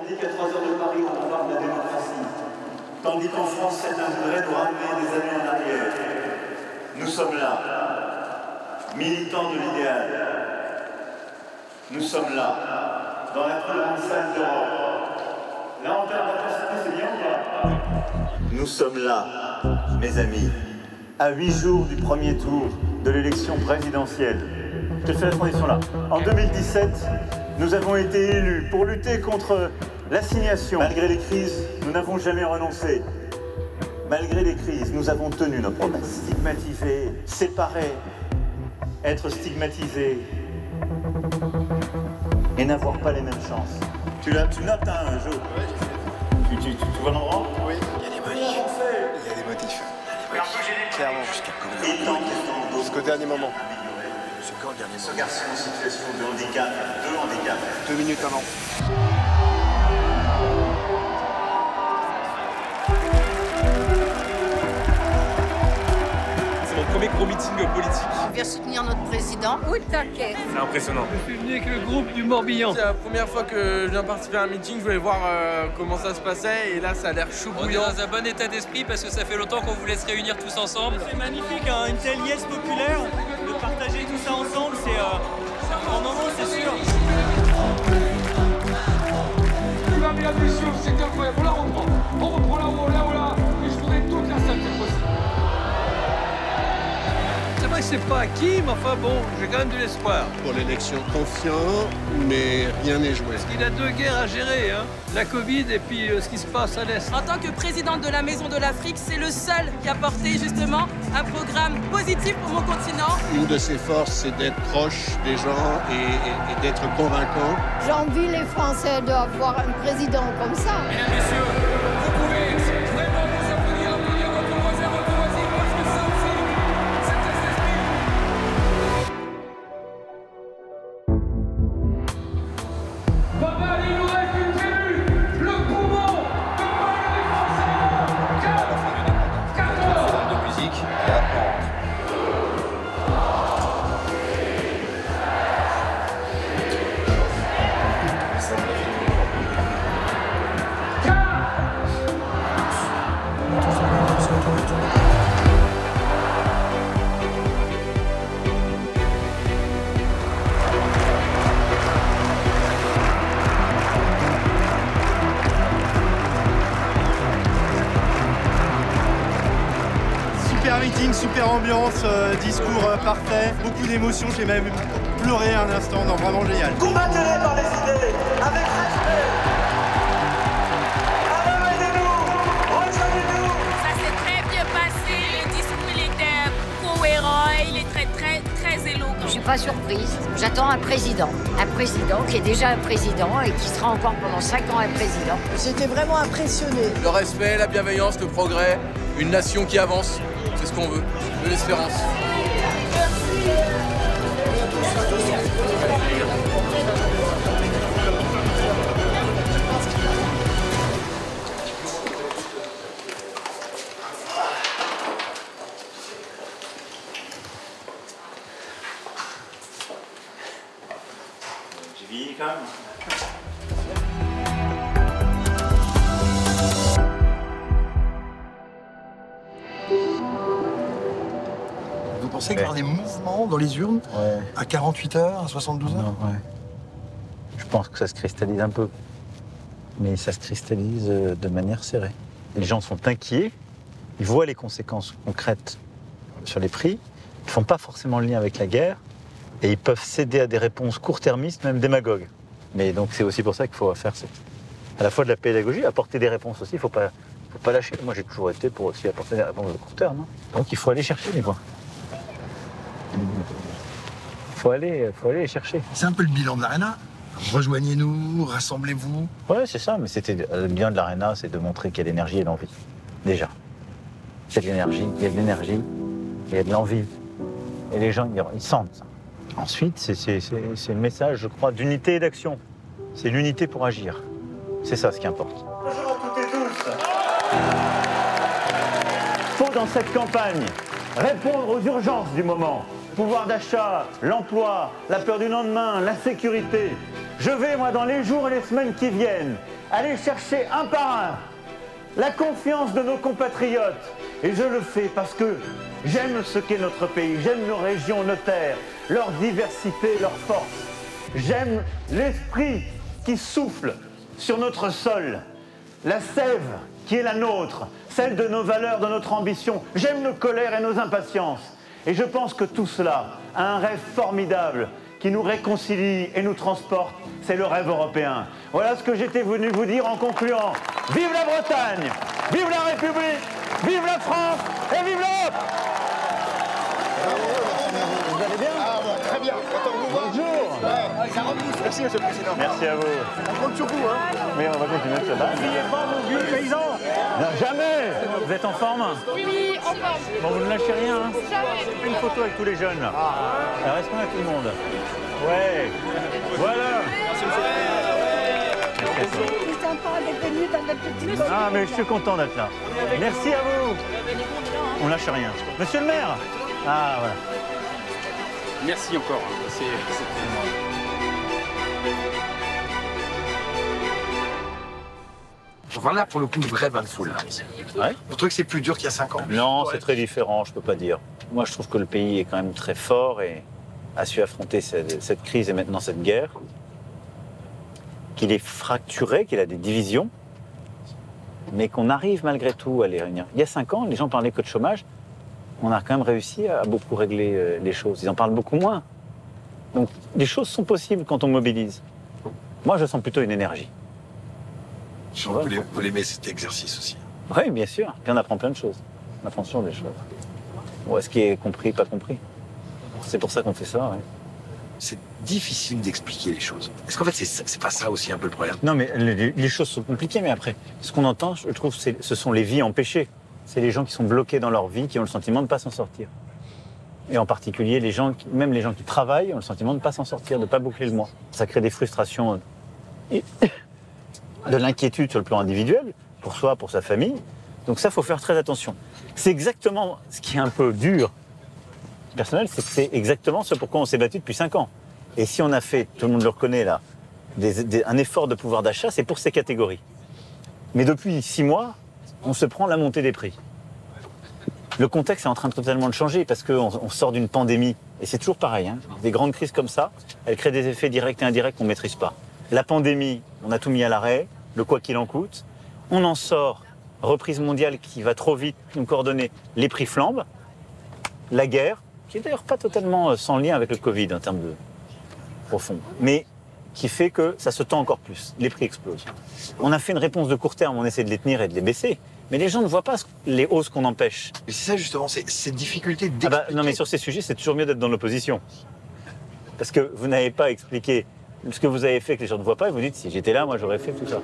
dit qu'à 3 heures de Paris, on parle de la démocratie. Tandis qu'en France, certains voudraient nous ramener des années en arrière. Nous sommes là, militants de l'idéal. Nous sommes là, dans la plus grande salle d'Europe. Là, en termes d'intensité, c'est bien ou pas? Nous sommes là, mes amis, à 8 jours du premier tour de l'élection présidentielle. Je te fais la transition là. En 2017, nous avons été élus pour lutter contre l'assignation. Malgré les crises, nous n'avons jamais renoncé. Malgré les crises, nous avons tenu nos promesses. Stigmatiser, séparer, être stigmatisé et n'avoir pas les mêmes chances. Tu notes un jour. Tu vois l'endroit? Oui. Il y a des motifs. Clairement. Jusqu'au dernier moment. C'est quand le dernier moment? Ce garçon en situation de handicap, de handicap. 2 minutes avant. C'est mon premier gros meeting politique. On vient soutenir notre président. Oui, t'inquiète. C'est impressionnant. Je suis venu avec le groupe du Morbihan. C'est la première fois que je viens participer à un meeting, je voulais voir comment ça se passait et là ça a l'air chaud bouillant. On est dans un bon état d'esprit parce que ça fait longtemps qu'on voulait se réunir tous ensemble. C'est magnifique, hein, une telle liesse populaire, de partager tout ça ensemble, c'est un grand moment, c'est sûr. La mission, c'est incroyable, on la reprend. On reprend là, et je voudrais toute la salle cette fois-ci. C'est vrai que c'est pas acquis, mais enfin bon, j'ai quand même de l'espoir. Pour l'élection, confiant, mais rien n'est joué. Parce qu'il a 2 guerres à gérer, hein. La Covid et puis ce qui se passe à l'Est. En tant que présidente de la Maison de l'Afrique, c'est le seul qui a porté justement un programme positif pour mon continent. Une de ses forces, c'est d'être proche des gens et d'être convaincant. J'envie les Français d'avoir un président comme ça. Mesdames, messieurs, vous pouvez vraiment vous applaudir votre voisin, votre voisine, parce que ça aussi, c'est cet esprit. Papa, il nous reste une tribu, le poumon de parler des Français. 14. De musique. Super meeting, super ambiance, discours parfait, beaucoup d'émotions, j'ai même pleuré un instant, non, vraiment génial. Combattez-les par les idées, avec respect. Alors aidez-nous, rejoignez-nous. Ça s'est très bien passé, le discours il était cohérent, il est très éloquent. Je suis pas surprise. J'attends un président qui est déjà un président et qui sera encore pendant 5 ans un président. J'étais vraiment impressionnée. Le respect, la bienveillance, le progrès, une nation qui avance, c'est ce qu'on veut, de l'espérance. J'ai vieilli quand même. Vous pensez qu'il y aura des mouvements dans les urnes à 48 heures, à 72 heures? Ouais. Je pense que ça se cristallise un peu. Mais ça se cristallise de manière serrée. Les gens sont inquiets, ils voient les conséquences concrètes sur les prix, ils ne font pas forcément le lien avec la guerre, et ils peuvent céder à des réponses court-termistes, même démagogues. Mais donc c'est aussi pour ça qu'il faut faire à la fois de la pédagogie, apporter des réponses aussi, il ne faut pas lâcher. Moi j'ai toujours été pour aussi apporter des réponses de court terme. Donc il faut aller chercher les points. Faut aller les chercher. C'est un peu le bilan de l'Arena. Rejoignez-nous, rassemblez-vous. Ouais, c'est ça, mais le bien de l'Arena, c'est de montrer qu'il y a de l'énergie et de l'envie. Déjà. Il y a de l'énergie, il y a de l'énergie, il y a de l'envie. Et les gens, ils sentent ça. Ensuite, c'est le message, je crois, d'unité et d'action. C'est l'unité pour agir. C'est ça ce qui importe. Bonjour à toutes et tous. Faut dans cette campagne répondre aux urgences du moment. Pouvoir d'achat, l'emploi, la peur du lendemain, la sécurité. Je vais, moi, dans les jours et les semaines qui viennent, aller chercher un par un la confiance de nos compatriotes. Et je le fais parce que j'aime ce qu'est notre pays, j'aime nos régions, nos terres, leur diversité, leur force. J'aime l'esprit qui souffle sur notre sol, la sève qui est la nôtre, celle de nos valeurs, de notre ambition. J'aime nos colères et nos impatiences. Et je pense que tout cela a un rêve formidable qui nous réconcilie et nous transporte. C'est le rêve européen. Voilà ce que j'étais venu vous dire en concluant. Vive la Bretagne, vive la République, vive la France et vive l'Europe! Vous allez bien? Très bien. Bonjour. Ça repousse. Merci, Monsieur le Président. Merci à vous. On compte sur vous, hein. Mais on va continuer de se battre. N'oubliez pas vos vieux paysans. Non, jamais. Vous êtes en forme? Oui, en forme. Bon, vous ne lâchez rien, hein? Jamais. Une photo avec tous les jeunes, là. Alors, est-ce qu'on a tout le monde? Ouais. Voilà. C'est sympa d'être venu dans notre petite... Ah, mais je suis content d'être là. Merci à vous. On lâche rien. Monsieur le maire? Ah, voilà. Merci encore. Enfin là, pour le coup, le vrai bain de foule. Ouais. Vous trouvez que c'est plus dur qu'il y a 5 ans? Non, c'est très différent, je peux pas dire. Moi, je trouve que le pays est quand même très fort et a su affronter cette crise et maintenant cette guerre. Qu'il est fracturé, qu'il a des divisions, mais qu'on arrive malgré tout à les réunir. Il y a 5 ans, les gens parlaient que de chômage. On a quand même réussi à beaucoup régler les choses. Ils en parlent beaucoup moins. Donc, les choses sont possibles quand on mobilise. Moi, je sens plutôt une énergie. Vous l'aimez cet exercice aussi? Oui, bien sûr. Puis on apprend plein de choses. On apprend toujours des choses. Bon, est-ce qui est compris, pas compris? C'est pour ça qu'on fait ça, ouais. C'est difficile d'expliquer les choses. Est-ce qu'en fait, c'est pas ça aussi un peu le problème? Non, mais les choses sont compliquées, mais après, ce qu'on entend, je trouve, ce sont les vies empêchées. C'est les gens qui sont bloqués dans leur vie, qui ont le sentiment de ne pas s'en sortir. Et en particulier, même les gens qui travaillent ont le sentiment de ne pas s'en sortir, de ne pas boucler le mois. Ça crée des frustrations et de l'inquiétude sur le plan individuel, pour soi, pour sa famille. Donc ça, il faut faire très attention. C'est exactement ce qui est un peu dur, personnel, c'est que c'est exactement ce pourquoi on s'est battu depuis 5 ans. Et si on a fait, tout le monde le reconnaît là, un effort de pouvoir d'achat, c'est pour ces catégories. Mais depuis 6 mois, on se prend la montée des prix. Le contexte est en train de totalement changer parce qu'on sort d'une pandémie. Et c'est toujours pareil, hein. Des grandes crises comme ça, elles créent des effets directs et indirects qu'on ne maîtrise pas. La pandémie, on a tout mis à l'arrêt, le quoi qu'il en coûte. On en sort, reprise mondiale qui va trop vite nous coordonner, les prix flambent. La guerre, qui est d'ailleurs pas totalement sans lien avec le Covid en termes de profond, mais qui fait que ça se tend encore plus. Les prix explosent. On a fait une réponse de court terme, on essaie de les tenir et de les baisser, mais les gens ne voient pas les hausses qu'on empêche. Et c'est ça justement, c'est cette difficulté d'expliquer. Non mais sur ces sujets, c'est toujours mieux d'être dans l'opposition. Parce que vous n'avez pas expliqué ce que vous avez fait que les gens ne voient pas, et vous dites, si j'étais là, moi j'aurais fait tout ça.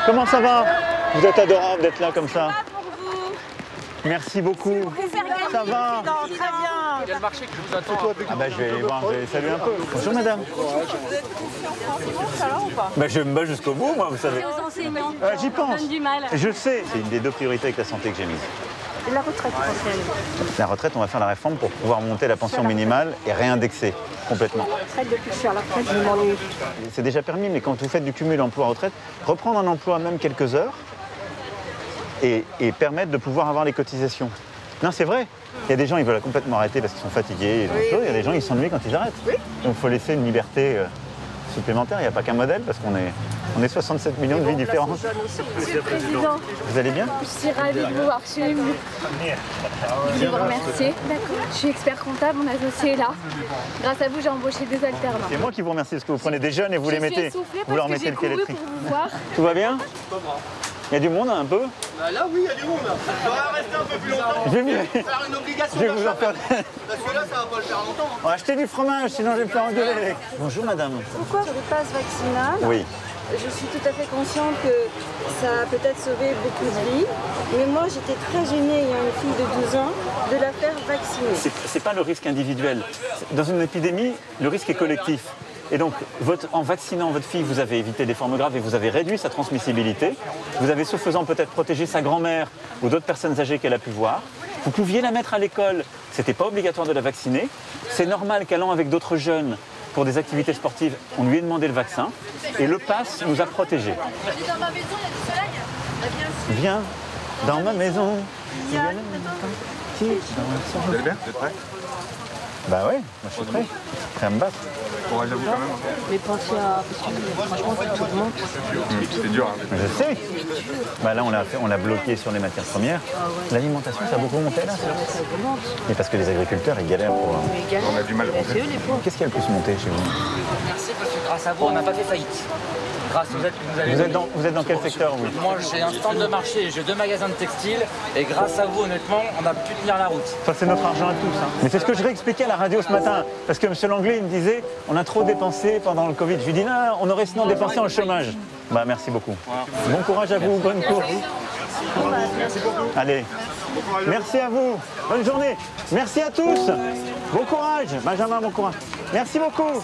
Comment ça va? Vous êtes adorable d'être là comme ça. Merci beaucoup. Ça va? Très bien. Il y a le marché qui vous attend. Ah bah je vais aller voir, je vais saluer un peu. Bonjour madame. Vous êtes confiant en France, ça va ou pas? Bah je me bats jusqu'au bout, moi, vous savez. Aux enseignants. J'y pense. Ça donne du mal. Je sais. C'est une des 2 priorités avec la santé que j'ai mise. La retraite essentielle. La retraite, on va faire la réforme pour pouvoir monter la pension minimale et réindexer complètement. La retraite, depuis que je suis à la retraite, je m'ennuie. C'est déjà permis, mais quand vous faites du cumul emploi-retraite, reprendre un emploi même quelques heures et permettre de pouvoir avoir les cotisations. Non, c'est vrai. Il y a des gens, ils veulent complètement arrêter parce qu'ils sont fatigués. Il y a des gens, ils s'ennuient quand ils arrêtent. Donc il faut laisser une liberté supplémentaire. Il n'y a pas qu'un modèle parce qu'on est 67 millions de vies différentes. Monsieur le Président, Vous allez bien? je suis ravie de vous voir chez vous. Je voulais vous remercier. Je suis expert comptable, mon associé est là. Grâce à vous, j'ai embauché 2 alternants. C'est moi qui vous remercie parce que vous prenez des jeunes et vous les mettez. Vous leur mettez le pied électrique. Tout va bien? Il y a du monde un peu? Bah là, oui, il y a du monde. On va rester un peu plus longtemps. Je vais faire une obligation vous en faire. Parce que là, ça va pas le faire longtemps. On va acheter du fromage, sinon je vais me faire engueuler. Bonjour madame. Pourquoi je passe vaccinal? Oui. Je suis tout à fait consciente que ça a peut-être sauvé beaucoup de vies. Mais moi, j'étais très gênée, il y a une fille de 12 ans, de la faire vacciner. C'est pas le risque individuel. Dans une épidémie, le risque est collectif. Et donc, en vaccinant votre fille, vous avez évité des formes graves et vous avez réduit sa transmissibilité. Vous avez, ce faisant, peut-être protégé sa grand-mère ou d'autres personnes âgées qu'elle a pu voir. Vous pouviez la mettre à l'école, c'était pas obligatoire de la vacciner. C'est normal qu'allant avec d'autres jeunes pour des activités sportives, on lui ait demandé le vaccin. Et le pass nous a protégés. Dans ma maison, il y a du soleil. Viens dans ma maison. Vous allez bien? Vous êtes prêts? Bah ouais, moi je suis prêt. Prêt à me battre. Courage à vous quand même. Mais pensez à... Parce que franchement, tout monte. C'est dur. Hein, je sais. Bah là, on l'a bloqué sur les matières premières. L'alimentation, ça a beaucoup monté là. Ça augmente. Et parce que les agriculteurs, ils galèrent pour... On a du mal à monter. Qu'est-ce qui a le plus monté chez vous? Merci parce que grâce à vous, on n'a pas fait faillite. Grâce aux aides que vous avez données. Vous êtes dans quel secteur, vous? Moi, j'ai un stand de marché, j'ai 2 magasins de textiles. Et grâce à vous, honnêtement, on a pu tenir la route. Ça, c'est notre argent à tous. Hein. Mais c'est ce que je réexpliquais à la radio ce matin. Parce que M. Langlais, il me disait, on a trop dépensé pendant le Covid. Je lui dis, non, on aurait sinon dépensé en chômage. Bah, merci beaucoup. Bon courage à vous, bonne course. Allez. Merci à vous. Bonne journée. Merci à tous. Bon courage. Benjamin, bon courage. Merci beaucoup.